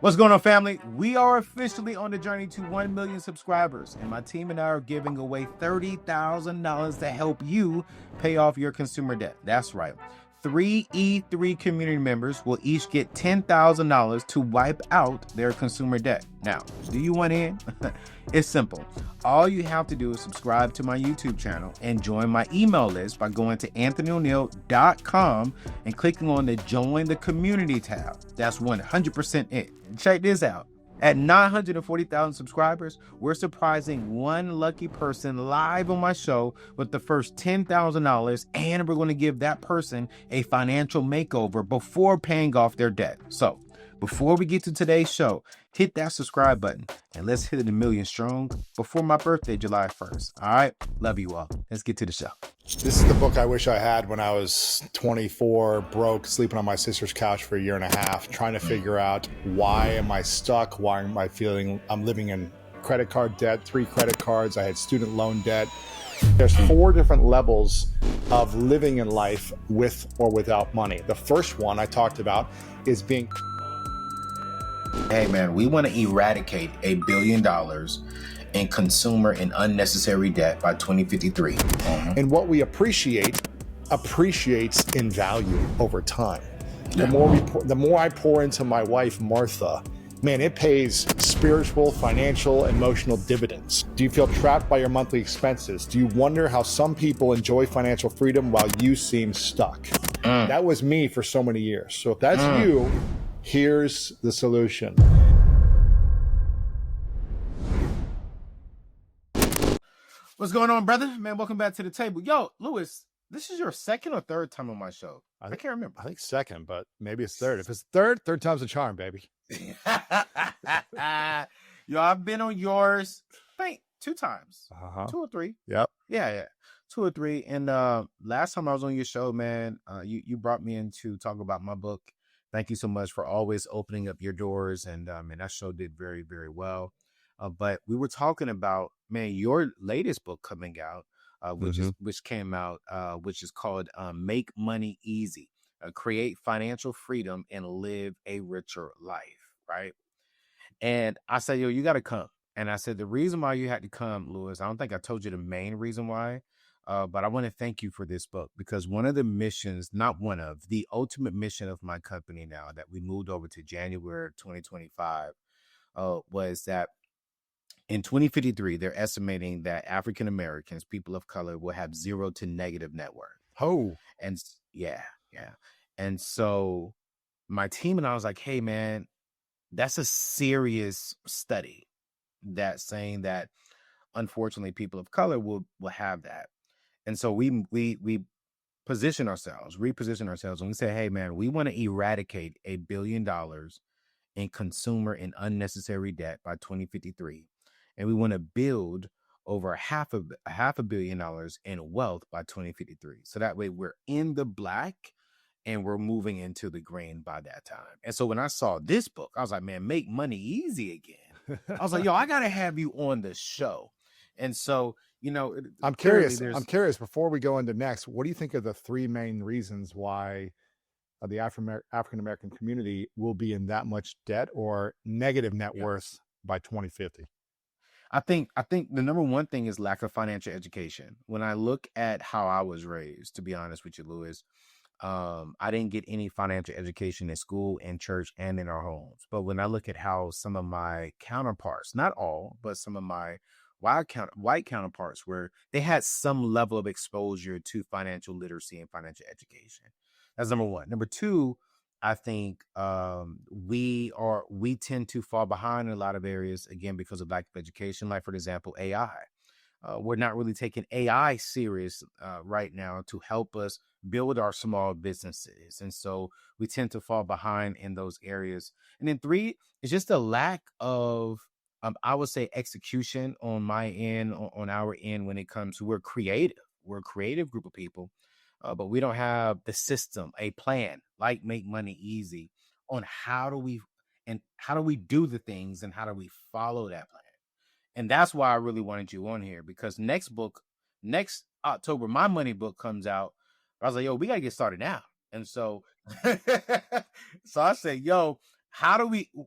What's going on, family? We are officially on the journey to 1 million subscribers, and my team and I are giving away $30,000 to help you pay off your consumer debt. That's right. 3E3 community members will each get $10,000 to wipe out their consumer debt. Now, do you want in? It's simple. All you have to do is subscribe to my YouTube channel and join my email list by going to anthonyoneal.com and clicking on the Join the Community tab. That's 100% it. Check this out. At 940,000 subscribers, we're surprising one lucky person live on my show with the first $10,000, and we're going to give that person a financial makeover before paying off their debt. So, before we get to today's show, hit that subscribe button and let's hit it 1 million strong before my birthday, July 1st. All right? Love you all. Let's get to the show. This is the book I wish I had when I was 24, broke, sleeping on my sister's couch for 1.5 years, trying to figure out why am I stuck? Why am I feeling I'm living in credit card debt, 3 credit cards. I had student loan debt. There's 4 different levels of living in life with or without money. The first one I talked about is being... Hey man, we want to eradicate $1 billion in consumer and unnecessary debt by 2053. And what we appreciates in value over time. The more I pour into my wife, Martha, man, it pays spiritual, financial, emotional dividends. Do you feel trapped by your monthly expenses? Do you wonder how some people enjoy financial freedom while you seem stuck? That was me for so many years. So if that's you, here's the solution. What's going on, brother? Man, welcome back to the table. Yo, Lewis, this is your second or third time on my show. I can't remember. I think second, but maybe it's third. If it's third time's a charm, baby. Yo, I've been on yours, I think 2 times. 2 or 3. Yep. Yeah. 2 or 3. And last time I was on your show, man, you brought me in to talk about my book. Thank you so much for always opening up your doors. And that show did very, very well. But we were talking about, man, your latest book coming out, which came out, which is called Make Money Easy, Create Financial Freedom and Live a Richer Life, right? And I said, yo, you got to come. And I said, the reason why you had to come, Lewis, I don't think I told you the main reason why, but I want to thank you for this book, because one of the missions, the ultimate mission of my company now that we moved over to January 2025 was that in 2053, they're estimating that African Americans, people of color, will have 0 to negative net worth. Oh, and yeah. And so my team and I was like, hey, man, that's a serious study that's saying that, unfortunately, people of color will have that. And so we reposition ourselves, and we say, hey, man, we want to eradicate $1 billion in consumer and unnecessary debt by 2053. And we want to build over half a billion dollars in wealth by 2053. So that way we're in the black and we're moving into the green by that time. And so when I saw this book, I was like, man, Make Money Easy again. I was like, yo, I got to have you on the show. And so, I'm curious before we go into next, what do you think are the 3 main reasons why the African-American community will be in that much debt or negative net worth by 2050? I think the number one thing is lack of financial education. When I look at how I was raised, to be honest with you, Lewis, I didn't get any financial education in school, in church, and in our homes. But when I look at how some of my counterparts, not all, but some of my white counterparts, where they had some level of exposure to financial literacy and financial education. That's number one. Number 2, I think we tend to fall behind in a lot of areas, again, because of lack of education. Like, for example, AI. We're not really taking AI serious right now to help us build our small businesses. And so we tend to fall behind in those areas. And then 3 is just a lack of, I would say, execution on my end, on our end, when it comes to, we're creative. We're a creative group of people. But we don't have the system, a plan, like Make Money Easy, on how do we do the things and how do we follow that plan. And that's why I really wanted you on here, because next October, my money book comes out. I was like, yo, we got to get started now. And so, so I said, yo,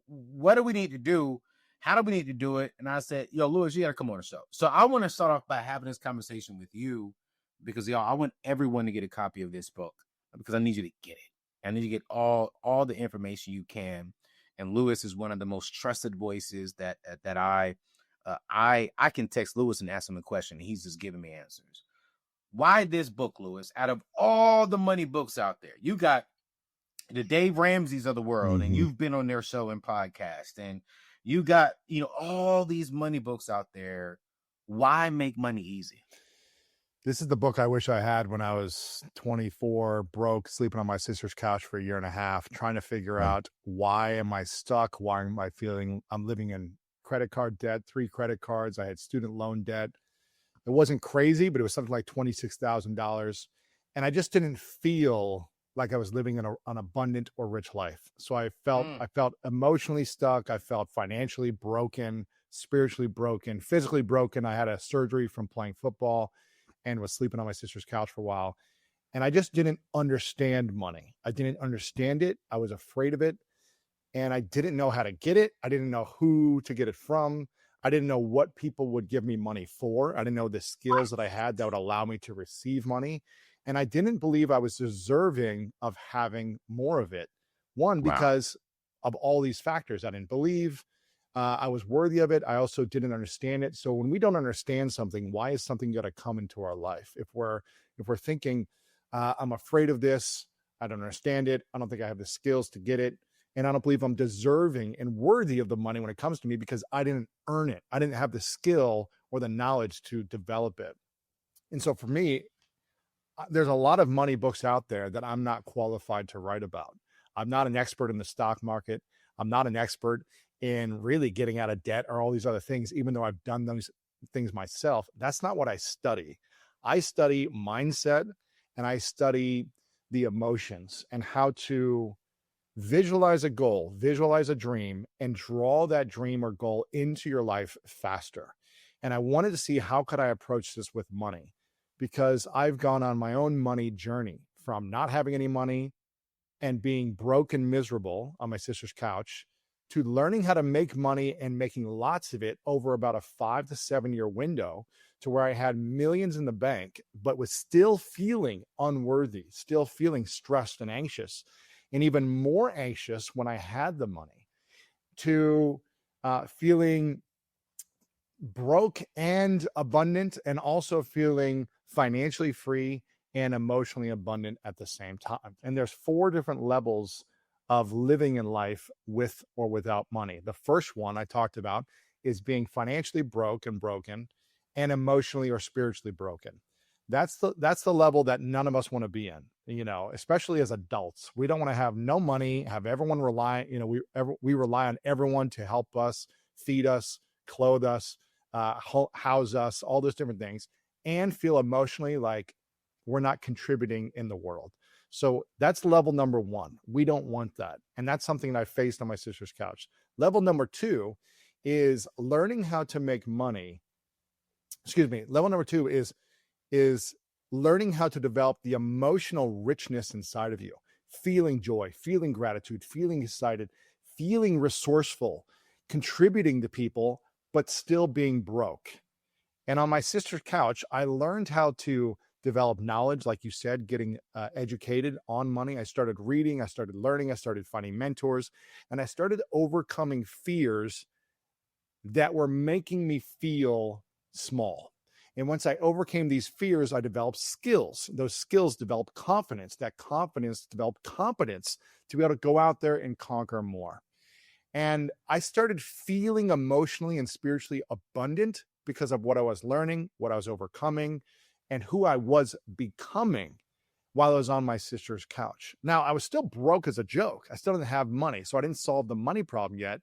what do we need to do? How do we need to do it? And I said, yo, Lewis, you got to come on the show. So I want to start off by having this conversation with you because, y'all, I want everyone to get a copy of this book because I need you to get it. I need you to get all the information you can. And Lewis is one of the most trusted voices that I can text Lewis and ask him a question. And he's just giving me answers. Why this book, Lewis? Out of all the money books out there, you got the Dave Ramseys of the world, and you've been on their show and podcast, and you got, all these money books out there. Why make money easy? This is the book I wish I had when I was 24, broke, sleeping on my sister's couch for a year and a half, trying to figure out why am I stuck? Why am I feeling I'm living in credit card debt, 3 credit cards. I had student loan debt. It wasn't crazy, but it was something like $26,000. And I just didn't feel like I was living an abundant or rich life. So I felt emotionally stuck. I felt financially broken, spiritually broken, physically broken. I had a surgery from playing football and was sleeping on my sister's couch for a while. And I just didn't understand money. I didn't understand it. I was afraid of it. And I didn't know how to get it. I didn't know who to get it from. I didn't know what people would give me money for. I didn't know the skills that I had that would allow me to receive money. And I didn't believe I was deserving of having more of it. One, because of all these factors. I didn't believe I was worthy of it. I also didn't understand it. So when we don't understand something, why is something going to come into our life? If we're thinking, I'm afraid of this, I don't understand it, I don't think I have the skills to get it, and I don't believe I'm deserving and worthy of the money when it comes to me because I didn't earn it. I didn't have the skill or the knowledge to develop it. And so for me, there's a lot of money books out there that I'm not qualified to write about. I'm not an expert in the stock market. I'm not an expert in really getting out of debt or all these other things, even though I've done those things myself. That's not what I study. I study mindset and I study the emotions and how to visualize a goal, visualize a dream, and draw that dream or goal into your life faster. And I wanted to see how could I approach this with money, because I've gone on my own money journey from not having any money and being broke and miserable on my sister's couch to learning how to make money and making lots of it over about a 5 to 7 year window to where I had millions in the bank, but was still feeling unworthy, still feeling stressed and anxious, and even more anxious when I had the money, to feeling broke and abundant, and also feeling financially free and emotionally abundant at the same time. And there's 4 different levels of living in life with or without money. The first one I talked about is being financially broke and broken and emotionally or spiritually broken. That's the level that none of us want to be in, especially as adults. We don't want to have no money, have everyone rely, we rely on everyone to help us, feed us, clothe us, house us, all those different things, and feel emotionally like we're not contributing in the world. So that's level number 1. We don't want that. And that's something that I faced on my sister's couch. Level number 2 is learning how to make money. Level number 2 is learning how to develop the emotional richness inside of you, feeling joy, feeling gratitude, feeling excited, feeling resourceful, contributing to people, but still being broke. And on my sister's couch, I learned how to develop knowledge, like you said, getting educated on money. I started reading, I started learning, I started finding mentors, and I started overcoming fears that were making me feel small. And once I overcame these fears, I developed skills. Those skills developed confidence. That confidence developed competence to be able to go out there and conquer more. And I started feeling emotionally and spiritually abundant because of what I was learning, what I was overcoming, and who I was becoming while I was on my sister's couch. Now, I was still broke as a joke. I still didn't have money, so I didn't solve the money problem yet,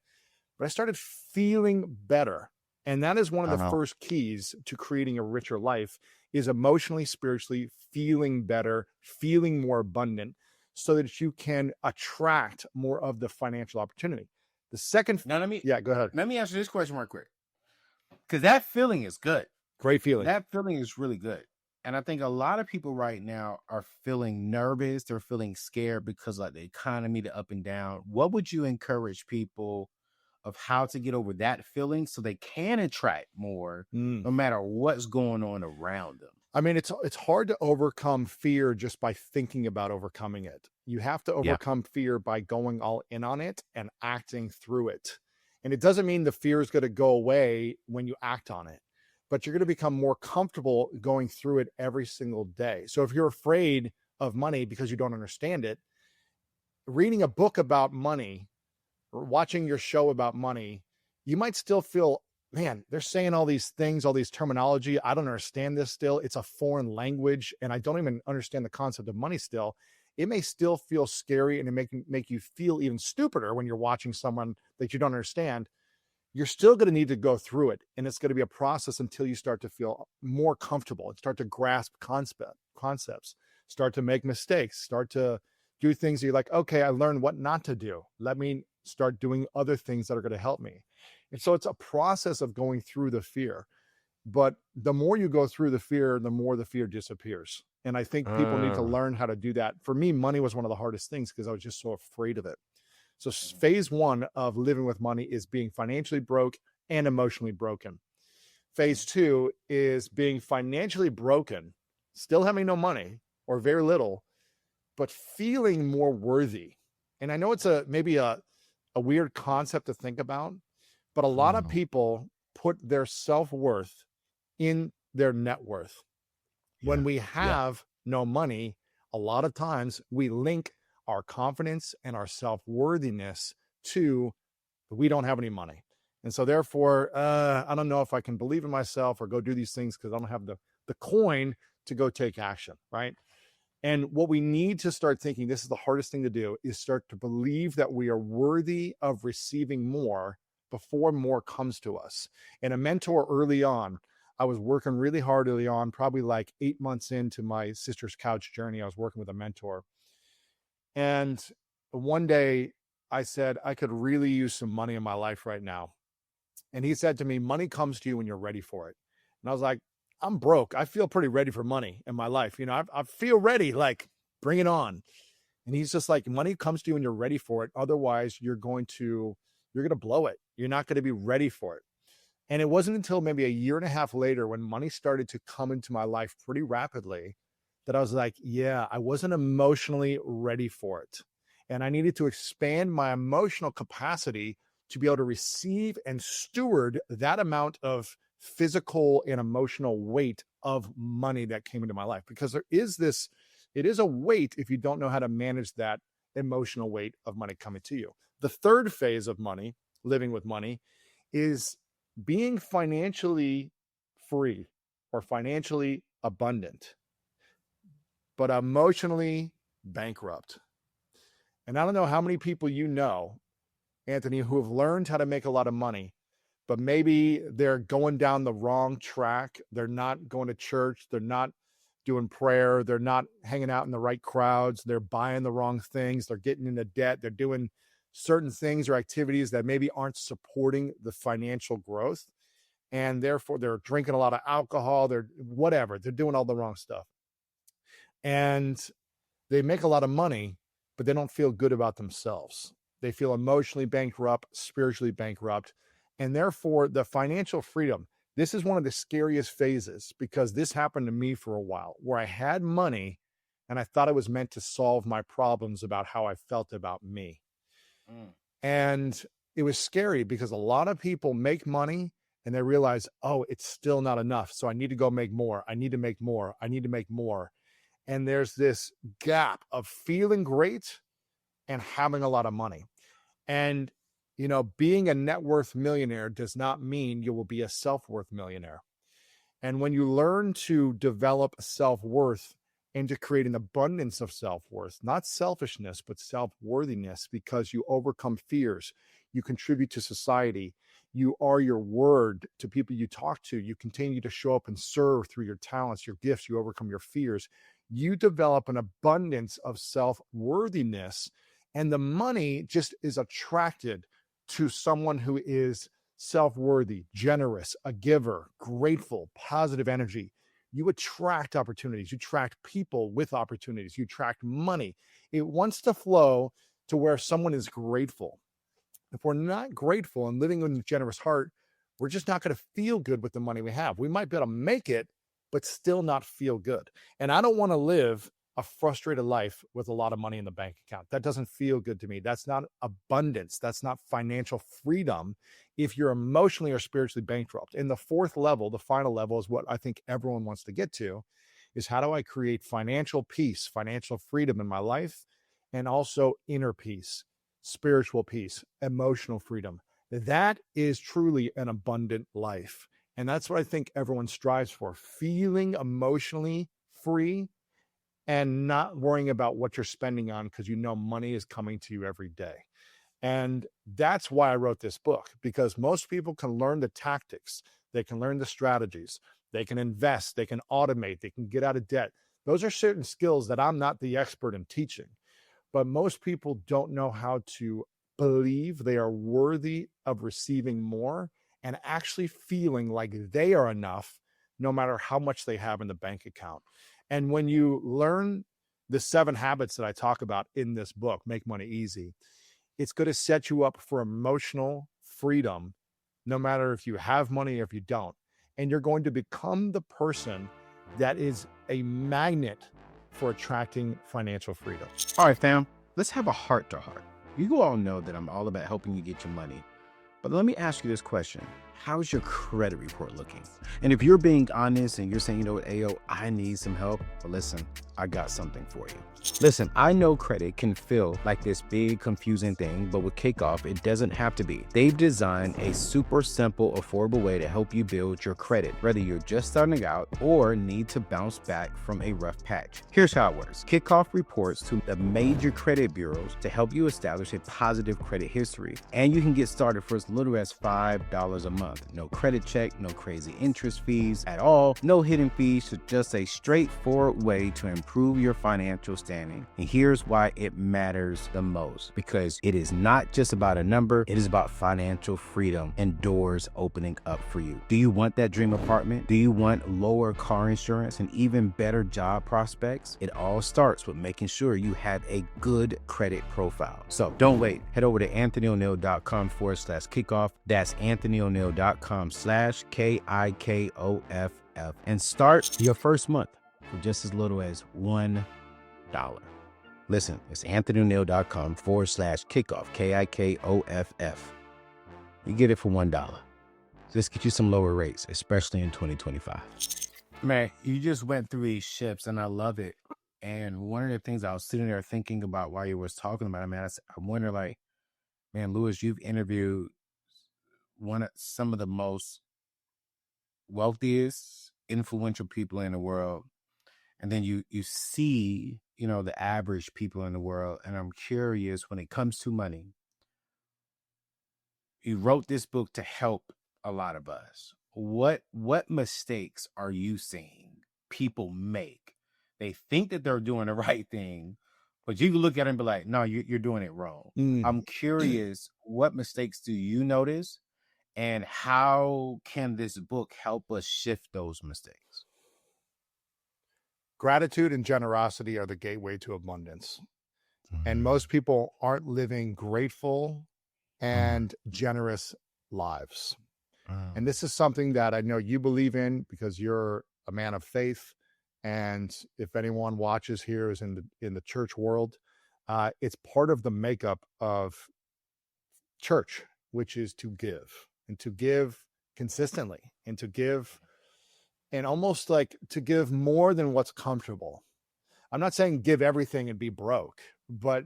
but I started feeling better. And that is one of the first keys to creating a richer life, is emotionally, spiritually feeling better, feeling more abundant, so that you can attract more of the financial opportunity. The second, go ahead. Let me answer this question real quick, because that feeling is good. Great feeling. That feeling is really good. And I think a lot of people right now are feeling nervous. They're feeling scared because like the economy, the up and down. What would you encourage people of how to get over that feeling so they can attract more Mm. no matter what's going on around them? I mean, it's hard to overcome fear just by thinking about overcoming it. You have to Yeah. overcome fear by going all in on it and acting through it. And it doesn't mean the fear is going to go away when you act on it, but you're going to become more comfortable going through it every single day. So if you're afraid of money because you don't understand it, reading a book about money or watching your show about money, you might still feel, man, they're saying all these things, all these terminology. I don't understand this still. It's a foreign language, and I don't even understand the concept of money still. It may still feel scary, and it make you feel even stupider when you're watching someone that you don't understand. You're still going to need to go through it, and it's going to be a process until you start to feel more comfortable and start to grasp concepts, start to make mistakes, start to do things that you're like, okay, I learned what not to do. Let me start doing other things that are going to help me. And so it's a process of going through the fear. But the more you go through the fear, the more the fear disappears. And I think people need to learn how to do that. For me, money was one of the hardest things because I was just so afraid of it. So phase one of living with money is being financially broke and emotionally broken. Phase two is being financially broken, still having no money or very little, but feeling more worthy. And I know it's maybe a weird concept to think about, but a lot of people put their self-worth in their net worth. When we have no money, a lot of times we link our confidence and our self-worthiness to we don't have any money. And so therefore, I don't know if I can believe in myself or go do these things because I don't have the coin to go take action, right? And what we need to start thinking, this is the hardest thing to do, is start to believe that we are worthy of receiving more before more comes to us. And a mentor early on, I was working really hard early on, probably like 8 months into my sister's couch journey. I was working with a mentor. And one day I said, I could really use some money in my life right now. And he said to me, money comes to you when you're ready for it. And I was like, I'm broke. I feel pretty ready for money in my life. You know, I feel ready, like bring it on. And he's just like, money comes to you when you're ready for it. Otherwise you're going to blow it. You're not going to be ready for it. And it wasn't until maybe a year and a half later when money started to come into my life pretty rapidly that I was like, yeah, I wasn't emotionally ready for it. And I needed to expand my emotional capacity to be able to receive and steward that amount of physical and emotional weight of money that came into my life. Because it is a weight if you don't know how to manage that emotional weight of money coming to you. The third phase of money, living with money, is being financially free or financially abundant, but emotionally bankrupt. And I don't know how many people you know, Anthony, who have learned how to make a lot of money, but maybe they're going down the wrong track. They're not going to church. They're not doing prayer. They're not hanging out in the right crowds. They're buying the wrong things. They're getting into debt. They're doing certain things or activities that maybe aren't supporting the financial growth. And therefore they're drinking a lot of alcohol. They're whatever. They're doing all the wrong stuff. And they make a lot of money, but they don't feel good about themselves. They feel emotionally bankrupt, spiritually bankrupt. And therefore, the financial freedom, this is one of the scariest phases because this happened to me for a while where I had money and I thought it was meant to solve my problems about how I felt about me. And it was scary because a lot of people make money and they realize, oh, it's still not enough. So I need to go make more. I need to make more. I need to make more. And there's this gap of feeling great and having a lot of money. And, you know, being a net worth millionaire does not mean you will be a self-worth millionaire. And when you learn to develop self-worth and to create an abundance of self-worth, not selfishness, but self-worthiness, because you overcome fears, you contribute to society, you are your word to people you talk to, you continue to show up and serve through your talents, your gifts, you overcome your fears, you develop an abundance of self-worthiness, and the money just is attracted to someone who is self-worthy, generous, a giver, grateful, positive energy. you attract opportunities. You attract people with opportunities. You attract money. It wants to flow to where someone is grateful. If we're not grateful and living in a generous heart, we're just not going to feel good with the money we have. We might be able to make it, but still not feel good. And I don't want to live a frustrated life with a lot of money in the bank account. That doesn't feel good to me. That's not abundance. That's not financial freedom if you're emotionally or spiritually bankrupt. And the fourth level, the final level, is what I think everyone wants to get to, is how do I create financial peace, financial freedom in my life, and also inner peace, spiritual peace, emotional freedom. That is truly an abundant life. And that's what I think everyone strives for, feeling emotionally free and not worrying about what you're spending on because you know money is coming to you every day. And that's why I wrote this book, because most people can learn the tactics, they can learn the strategies, they can invest, they can automate, they can get out of debt. Those are certain skills that I'm not the expert in teaching. But most people don't know how to believe they are worthy of receiving more and actually feeling like they are enough no matter how much they have in the bank account. And when you learn the 7 habits that I talk about in this book, Make Money Easy, it's going to set you up for emotional freedom, no matter if you have money or if you don't. And you're going to become the person that is a magnet for attracting financial freedom. All right, fam, let's have a heart to heart. You all know that I'm all about helping you get your money. But let me ask you this question. How's your credit report looking? And if you're being honest and you're saying, you know what, Ayo, I need some help, well, listen, I got something for you. Listen, I know credit can feel like this big confusing thing, but with Kickoff, it doesn't have to be. They've designed a super simple, affordable way to help you build your credit, whether you're just starting out or need to bounce back from a rough patch. Here's how it works. Kickoff reports to the major credit bureaus to help you establish a positive credit history. And you can get started for as little as $5 a month. No credit check, no crazy interest fees at all, no hidden fees, so just a straightforward way to improve your financial standing. And here's why it matters the most, because it is not just about a number, it is about financial freedom and doors opening up for you. Do you want that dream apartment? Do you want lower car insurance and even better job prospects? It all starts with making sure you have a good credit profile. So don't wait. Head over to anthonyoneal.com/kickoff. That's anthonyoneal.com/KIKOFF and start your first month for just as little as $1. Listen, it's anthonyoneal.com/kickoff, KIKOFF. You get it for $1. Let's get you some lower rates, especially in 2025. Man, you just went through these ships and I love it. And one of the things I was sitting there thinking about while you was talking about it, man, I wonder, like, man, Lewis, you've interviewed some of the most wealthiest, influential people in the world. And then you see, you know, the average people in the world. And I'm curious, when it comes to money, you wrote this book to help a lot of us. What mistakes are you seeing people make? They think that they're doing the right thing, but you can look at it and be like, no, you're doing it wrong. I'm curious, what mistakes do you notice? And how can this book help us shift those mistakes? Gratitude and generosity are the gateway to abundance. And most people aren't living grateful and generous lives. And this is something that I know you believe in because you're a man of faith. And if anyone watches here is in the church world, it's part of the makeup of church, which is to give, and to give consistently, and to give, and almost like to give more than what's comfortable. I'm not saying give everything and be broke, but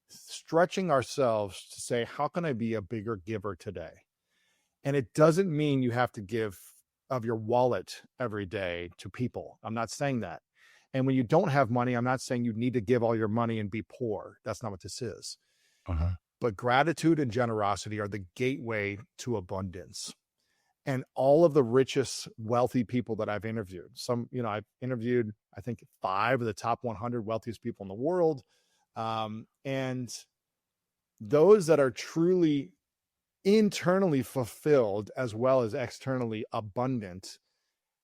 stretching ourselves to say, how can I be a bigger giver today? And it doesn't mean you have to give of your wallet every day to people. I'm not saying that. And when you don't have money, I'm not saying you need to give all your money and be poor. That's not what this is. But gratitude and generosity are the gateway to abundance. And all of the richest, wealthy people that I've interviewed, I've interviewed, I think, 5 of the top 100 wealthiest people in the world. And those that are truly internally fulfilled as well as externally abundant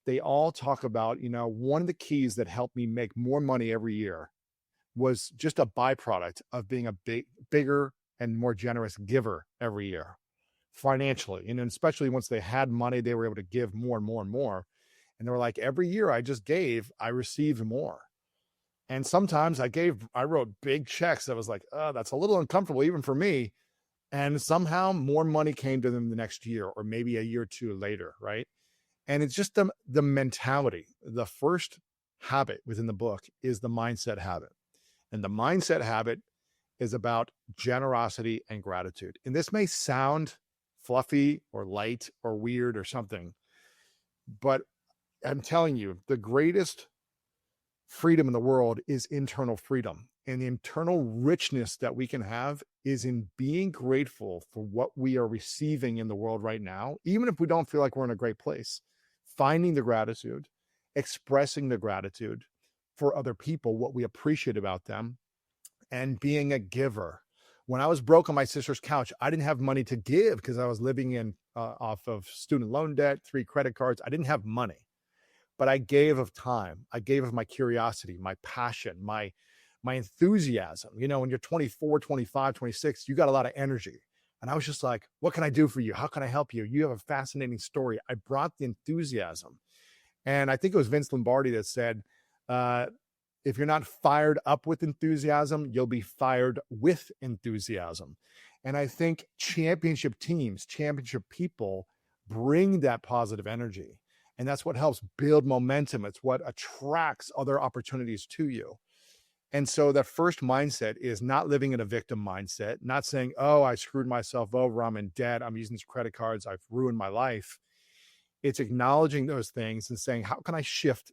they all talk about, one of the keys that helped me make more money every year was just a byproduct of being a bigger and more generous giver every year financially. And especially once they had money, they were able to give more and more and more. And they were like, every year I just gave, I received more. And sometimes I wrote big checks that was like, oh, that's a little uncomfortable even for me. And somehow more money came to them the next year, or maybe a year or two later, right? And it's just the mentality. The first habit within the book is the mindset habit. And the mindset habit is about generosity and gratitude. And this may sound fluffy or light or weird or something, but I'm telling you, the greatest freedom in the world is internal freedom. And the internal richness that we can have is in being grateful for what we are receiving in the world right now, even if we don't feel like we're in a great place. Finding the gratitude, expressing the gratitude for other people, what we appreciate about them, and being a giver. When I was broke on my sister's couch, I didn't have money to give because I was living in off of student loan debt, 3 credit cards. I didn't have money, but I gave of time. I gave of my curiosity, my passion, my enthusiasm. When you're 24, 25, 26, you got a lot of energy. And I was just like, what can I do for you? How can I help you? You have a fascinating story. I brought the enthusiasm. And I think it was Vince Lombardi that said, if you're not fired up with enthusiasm, you'll be fired with enthusiasm. And I think championship teams, championship people bring that positive energy. And that's what helps build momentum. It's what attracts other opportunities to you. And so that first mindset is not living in a victim mindset, not saying, oh, I screwed myself over, I'm in debt, I'm using these credit cards, I've ruined my life. It's acknowledging those things and saying, how can I shift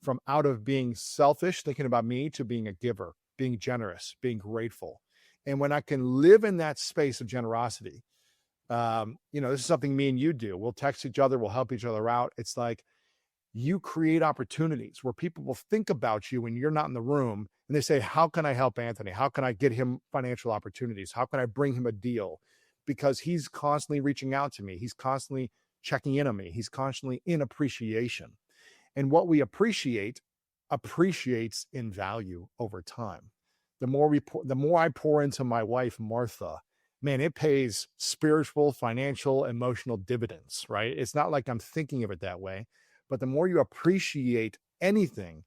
from out of being selfish, thinking about me, to being a giver, being generous, being grateful. And when I can live in that space of generosity, this is something me and you do. We'll text each other, we'll help each other out. It's like you create opportunities where people will think about you when you're not in the room, and they say, how can I help Anthony? How can I get him financial opportunities? How can I bring him a deal? Because he's constantly reaching out to me. He's constantly checking in on me. He's constantly in appreciation. And what we appreciate appreciates in value over time. The more I pour into my wife, Martha, man, it pays spiritual, financial, emotional dividends, right? It's not like I'm thinking of it that way, but the more you appreciate anything,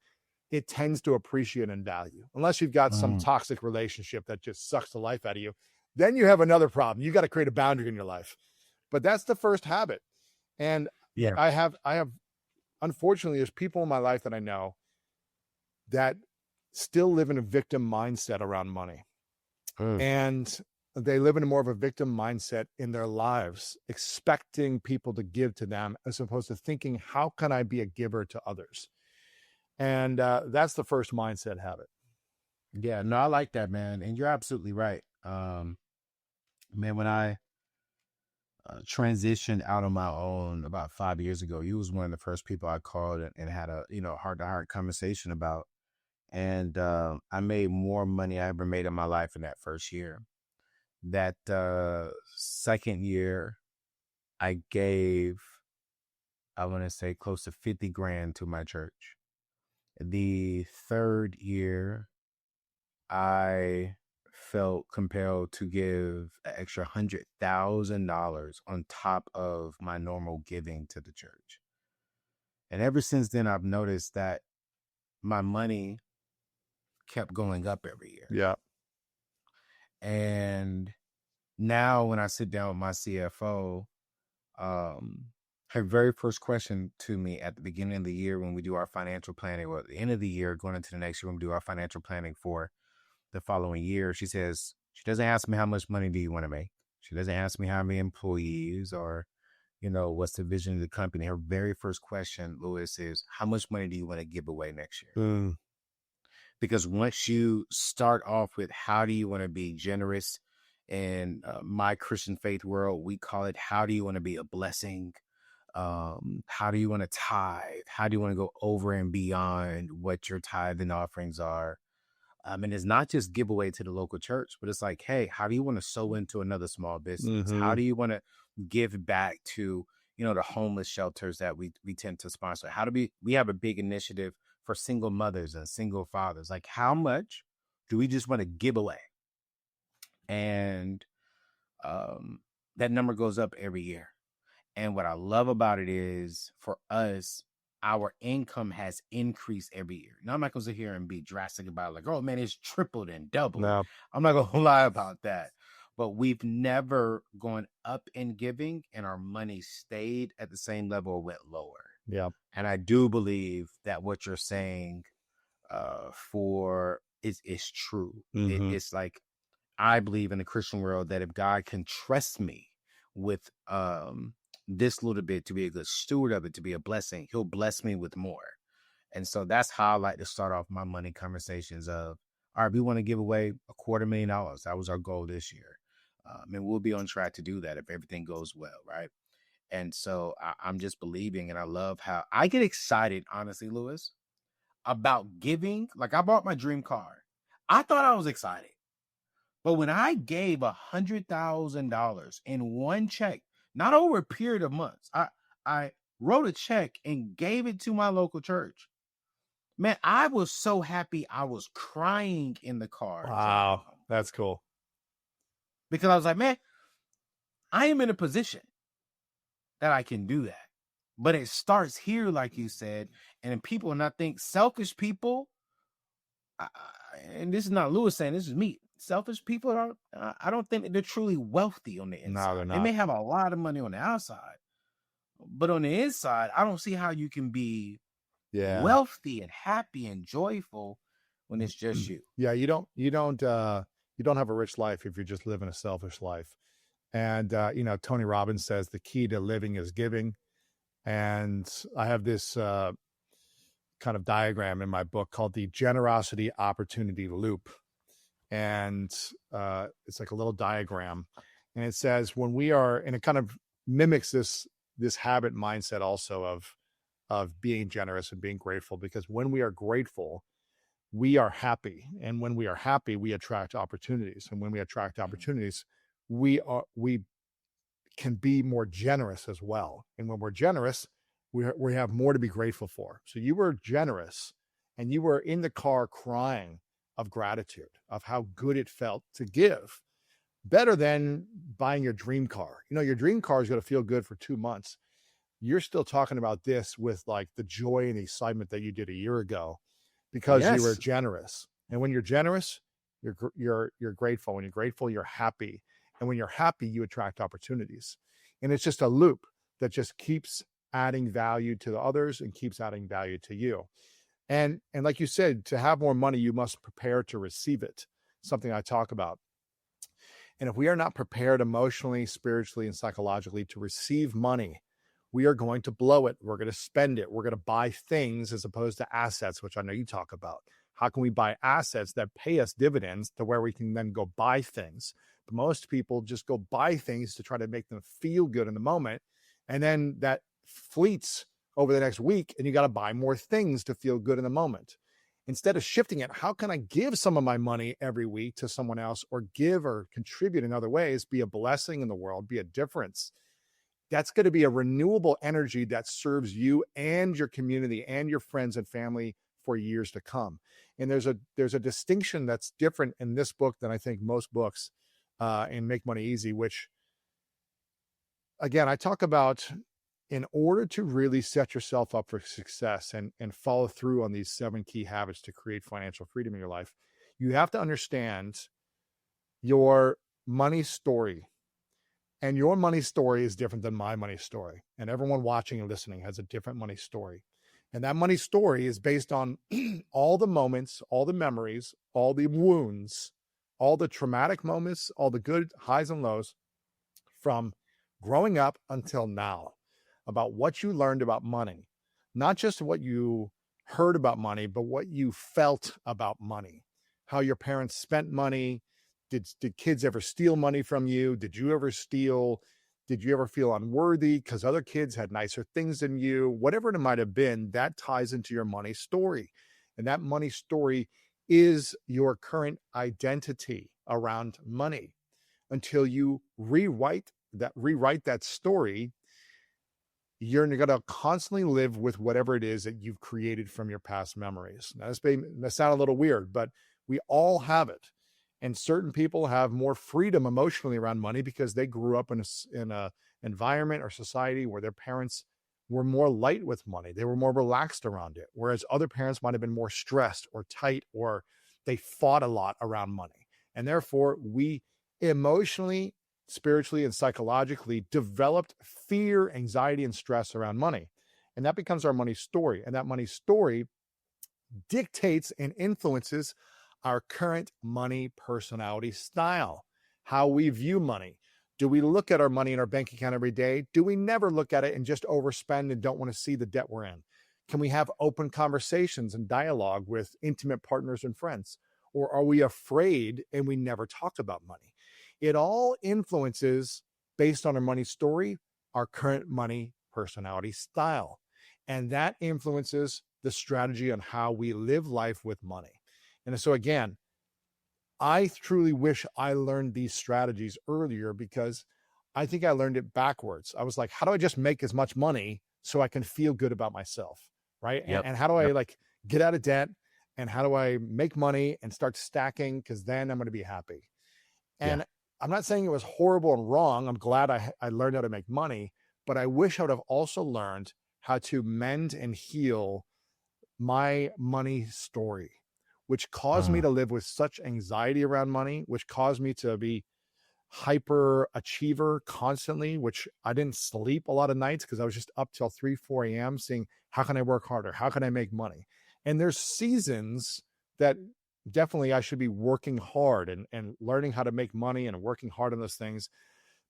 it tends to appreciate in value. Unless you've got some toxic relationship that just sucks the life out of you, then you have another problem. You got to create a boundary in your life. But that's the first habit. And Yeah. I have, unfortunately, there's people in my life that I know that still live in a victim mindset around money. And they live in more of a victim mindset in their lives, expecting people to give to them as opposed to thinking, how can I be a giver to others? And that's the first mindset habit. Yeah, no, I like that, man. And you're absolutely right. Man, when I transitioned out on my own about 5 years ago, you was one of the first people I called and had a, heart-to-heart conversation about. And I made more money I ever made in my life in that first year. That second year, I gave, I want to say, close to 50 grand to my church. The third year, I felt compelled to give an extra $100,000 on top of my normal giving to the church. And ever since then, I've noticed that my money kept going up every year. Yeah. And now when I sit down with my CFO, her very first question to me at the beginning of the year when we do our financial planning, or at the end of the year, going into the next year when we do our financial planning for the following year, she doesn't ask me how much money do you want to make. She doesn't ask me how many employees or, what's the vision of the company. Her very first question, Louis, is how much money do you want to give away next year? Because once you start off with how do you want to be generous, in my Christian faith world, we call it how do you want to be a blessing? How do you want to tithe? How do you want to go over and beyond what your tithe and offerings are? And it's not just giveaway to the local church, but it's like, hey, how do you want to sow into another small business? How do you want to give back to, the homeless shelters that we tend to sponsor. How do we have a big initiative for single mothers and single fathers? Like, how much do we just want to give away? And that number goes up every year. And what I love about it is, for us, our income has increased every year. Now, I'm not going to sit here and be drastic about it, like, oh man, it's tripled and doubled. No. I'm not going to lie about that. But we've never gone up in giving and our money stayed at the same level or went lower. Yeah. And I do believe that what you're saying is true. It's like, I believe in the Christian world that if God can trust me with this little bit to be a good steward of it, to be a blessing, he'll bless me with more. And so that's how I like to start off my money conversations of, all right, we want to give away $250,000. That was our goal this year. And we'll be on track to do that if everything goes well, right? And so I'm just believing, and I love how I get excited, honestly, Lewis, about giving. Like, I bought my dream car. I thought I was excited. But when I gave $100,000 in one check, not over a period of months, I wrote a check and gave it to my local church. Man, I was so happy. I was crying in the car. Wow, that's cool. Because I was like, man, I am in a position that I can do that. But it starts here, like you said, and people, and I think selfish people, and this is not Lewis saying, this is me. Selfish people I don't think they're truly wealthy on the inside. No, they're not. They may have a lot of money on the outside, but on the inside, I don't see how you can be wealthy and happy and joyful when it's just you. Yeah, you don't have a rich life if you're just living a selfish life. And Tony Robbins says the key to living is giving. And I have this kind of diagram in my book called the generosity opportunity loop. And it's like a little diagram. And it says when we are, and it kind of mimics this habit mindset also of being generous and being grateful, because when we are grateful, we are happy. And when we are happy, we attract opportunities. And when we attract opportunities, we can be more generous as well. And when we're generous, we have more to be grateful for. So you were generous and you were in the car crying of gratitude, of how good it felt to give. Better than buying your dream car. Your dream car is going to feel good for 2 months. You're still talking about this with like the joy and excitement that you did a year ago because you were generous. And when you're generous, you're grateful. When you're grateful, you're happy. And when you're happy, you attract opportunities. And it's just a loop that just keeps adding value to the others and keeps adding value to you. And like you said, to have more money, you must prepare to receive it. Something I talk about. And if we are not prepared emotionally, spiritually, and psychologically to receive money, we are going to blow it. We're going to spend it. We're going to buy things as opposed to assets, which I know you talk about. How can we buy assets that pay us dividends to where we can then go buy things? But most people just go buy things to try to make them feel good in the moment. And then that fleets over the next week, and you got to buy more things to feel good in the moment. Instead of shifting it, how can I give some of my money every week to someone else, or give or contribute in other ways, be a blessing in the world, be a difference? That's going to be a renewable energy that serves you and your community and your friends and family for years to come. And there's a distinction that's different in this book than I think most books in Make Money Easy, which, again, I talk about in order to really set yourself up for success and follow through on these 7 key habits to create financial freedom in your life, you have to understand your money story. And your money story is different than my money story. And everyone watching and listening has a different money story. And that money story is based on all the moments, all the memories, all the wounds, all the traumatic moments, all the good highs and lows from growing up until now, about what you learned about money, not just what you heard about money, but what you felt about money, how your parents spent money. Did kids ever steal money from you? Did you ever steal? Did you ever feel unworthy because other kids had nicer things than you? Whatever it might have been, that ties into your money story. And that money story is your current identity around money until you rewrite that story you're going to constantly live with whatever it is that you've created from your past memories. Now, this may sound a little weird, but we all have it. And certain people have more freedom emotionally around money because they grew up in a environment or society where their parents were more light with money. They were more relaxed around it. Whereas other parents might have been more stressed or tight, or they fought a lot around money. And therefore, we emotionally, spiritually, and psychologically developed fear, anxiety, and stress around money. And that becomes our money story. And that money story dictates and influences our current money personality style, how we view money. Do we look at our money in our bank account every day? Do we never look at it and just overspend and don't want to see the debt we're in? Can we have open conversations and dialogue with intimate partners and friends? Or are we afraid and we never talk about money? It all influences, based on our money story, our current money personality style. And that influences the strategy on how we live life with money. And so again, I truly wish I learned these strategies earlier, because I think I learned it backwards. I was like, how do I just make as much money so I can feel good about myself, right? Yep. And how do I Yep. like get out of debt, and how do I make money and start stacking, because then I'm going to be happy. Yeah. And I'm not saying it was horrible and wrong. I'm glad I learned how to make money, but I wish I would have also learned how to mend and heal my money story, which caused me to live with such anxiety around money, which caused me to be hyper achiever constantly, which I didn't sleep a lot of nights because I was just up till 3, 4 a.m. seeing how can I work harder? How can I make money? And there's seasons that definitely I should be working hard and learning how to make money and working hard on those things,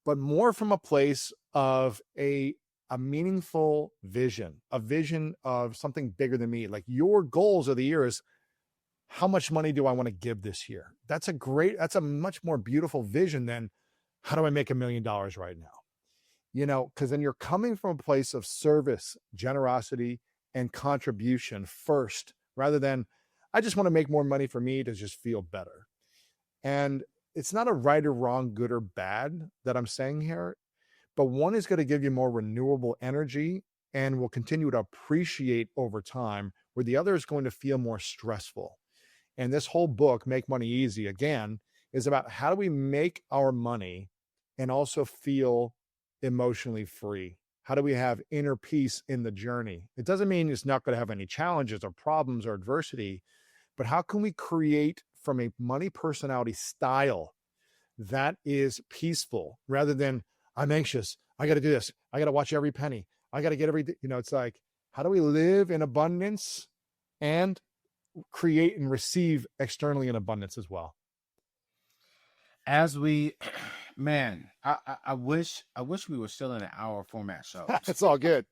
but more from a place of a meaningful vision, a vision of something bigger than me. Like your goals of the year is, how much money do I want to give this year? That's a much more beautiful vision than how do I make $1 million right now? You know, because then you're coming from a place of service, generosity, and contribution first, rather than I just want to make more money for me to just feel better. And it's not a right or wrong, good or bad that I'm saying here, but one is going to give you more renewable energy and will continue to appreciate over time, where the other is going to feel more stressful. And this whole book, Make Money Easy, again, is about how do we make our money and also feel emotionally free? How do we have inner peace in the journey? It doesn't mean it's not going to have any challenges or problems or adversity, but how can we create from a money personality style that is peaceful, rather than I'm anxious, I got to do this, I got to watch every penny, I got to get every, it's like, how do we live in abundance and create and receive externally in abundance as well? As we, man, I wish we were still in an hour format show. It's all good.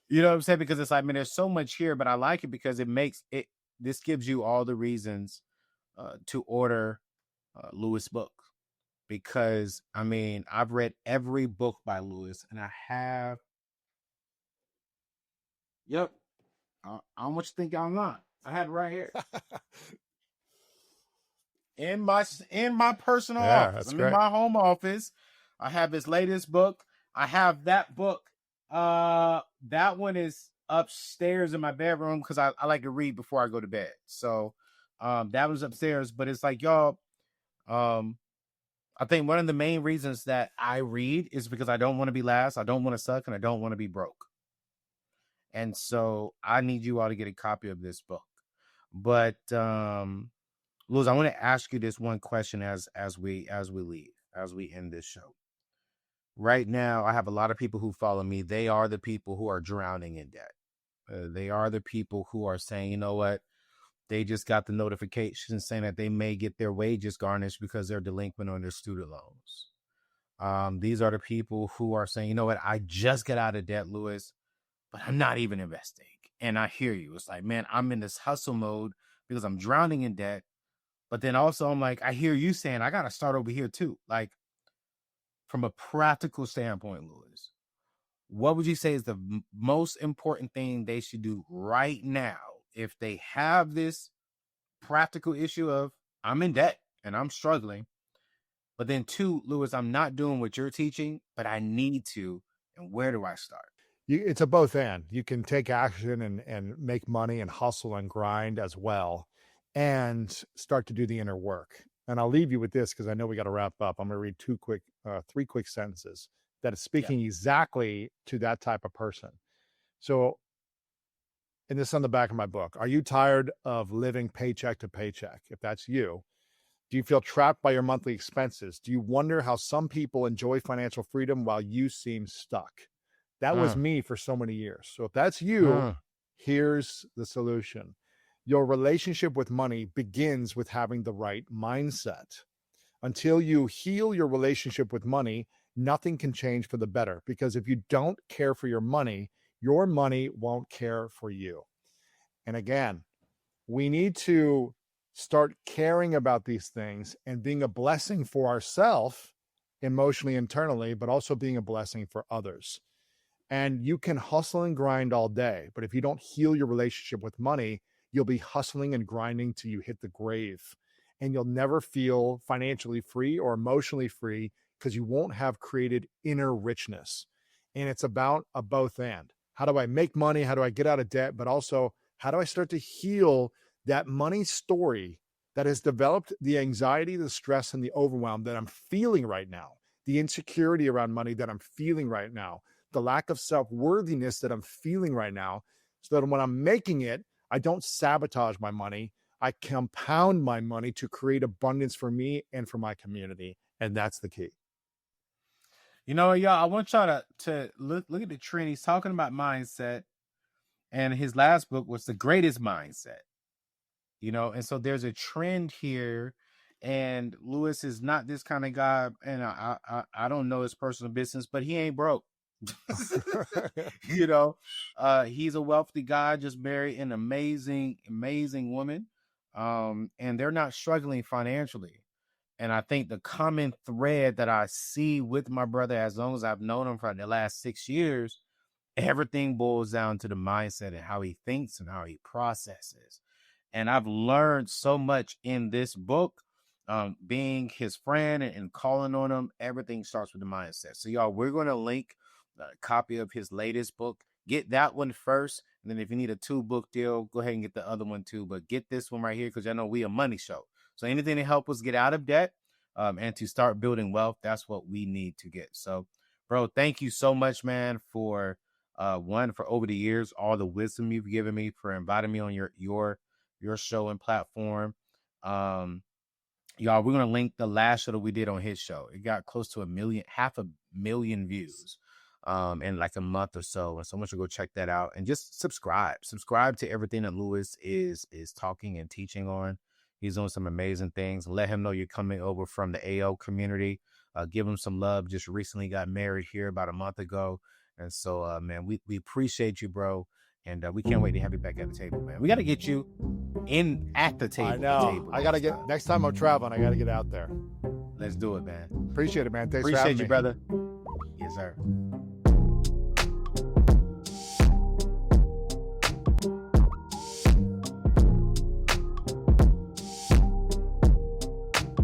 You know what I'm saying? Because it's like, I mean, there's so much here, but I like it because it makes it. This gives you all the reasons to order Lewis' book. Because I mean, I've read every book by Lewis, and I have. Yep, I don't want you to think I'm not. I had it right here in my personal office. I'm great. in my home office. I have his latest book. I have that book. That one is upstairs in my bedroom because I like to read before I go to bed. So that was upstairs. But it's like, y'all, I think one of the main reasons that I read is because I don't want to be last, I don't want to suck, and I don't want to be broke. And so I need you all to get a copy of this book. But Luz, I want to ask you this one question as we leave, as we end this show. Right now, I have a lot of people who follow me. They are the people who are drowning in debt. They are the people who are saying, you know what? They just got the notification saying that they may get their wages garnished because they're delinquent on their student loans. These are the people who are saying, you know what? I just got out of debt, Lewis, but I'm not even investing. And I hear you. It's like, man, I'm in this hustle mode because I'm drowning in debt. But then also I'm like, I hear you saying I got to start over here too. Like, from a practical standpoint, Lewis, what would you say is the most important thing they should do right now if they have this practical issue of I'm in debt and I'm struggling, but then 2, Lewis, I'm not doing what you're teaching, but I need to, and where do I start? it's a both and. You can take action and make money and hustle and grind as well, and start to do the inner work. And I'll leave you with this because I know we got to wrap up. I'm going to read three quick sentences that is speaking exactly to that type of person. So, and this is on the back of my book. Are you tired of living paycheck to paycheck? If that's you, do you feel trapped by your monthly expenses? Do you wonder how some people enjoy financial freedom while you seem stuck? That was me for so many years. So if that's you, here's the solution. Your relationship with money begins with having the right mindset. Until you heal your relationship with money, nothing can change for the better. Because if you don't care for your money won't care for you. And again, we need to start caring about these things and being a blessing for ourselves emotionally, internally, but also being a blessing for others. And you can hustle and grind all day, but if you don't heal your relationship with money, you'll be hustling and grinding till you hit the grave. And you'll never feel financially free or emotionally free because you won't have created inner richness. And it's about a both and. How do I make money? How do I get out of debt? But also, how do I start to heal that money story that has developed the anxiety, the stress, and the overwhelm that I'm feeling right now, the insecurity around money that I'm feeling right now, the lack of self-worthiness that I'm feeling right now, so that when I'm making it, I don't sabotage my money. I compound my money to create abundance for me and for my community. And that's the key. You know, y'all, I want y'all to look at the trend. He's talking about mindset, and his last book was The Greatest Mindset. You know, and so there's a trend here, and Lewis is not this kind of guy, and I don't know his personal business, but he ain't broke. You know, he's a wealthy guy, just married an amazing woman, and they're not struggling financially. And I think the common thread that I see with my brother, as long as I've known him for the last 6 years, everything boils down to the mindset and how he thinks and how he processes. And I've learned so much in this book, being his friend and calling on him. Everything starts with the mindset. So y'all, we're going to link a copy of his latest book. Get that one first. And then if you need a 2-book deal, go ahead and get the other one too. But get this one right here, because I know we a money show. So anything to help us get out of debt and to start building wealth, that's what we need to get. So, bro, thank you so much, man, for for over the years, all the wisdom you've given me, for inviting me on your show and platform. Y'all, we're gonna link the last show that we did on his show. It got close to 500,000 views in like a month or so. And so I want you to go check that out and just subscribe to everything that Lewis is talking and teaching on. He's doing some amazing things. Let him know you're coming over from the AO community. Give him some love. Just recently got married here about a month ago. And so, man, we appreciate you, bro. And we can't wait to have you back at the table, man. We got to get you at the table. I know. I got to get, next time I'm traveling, I got to get out there. Let's do it, man. Appreciate it, man. Thanks for appreciate having you, me. brother. Yes, sir.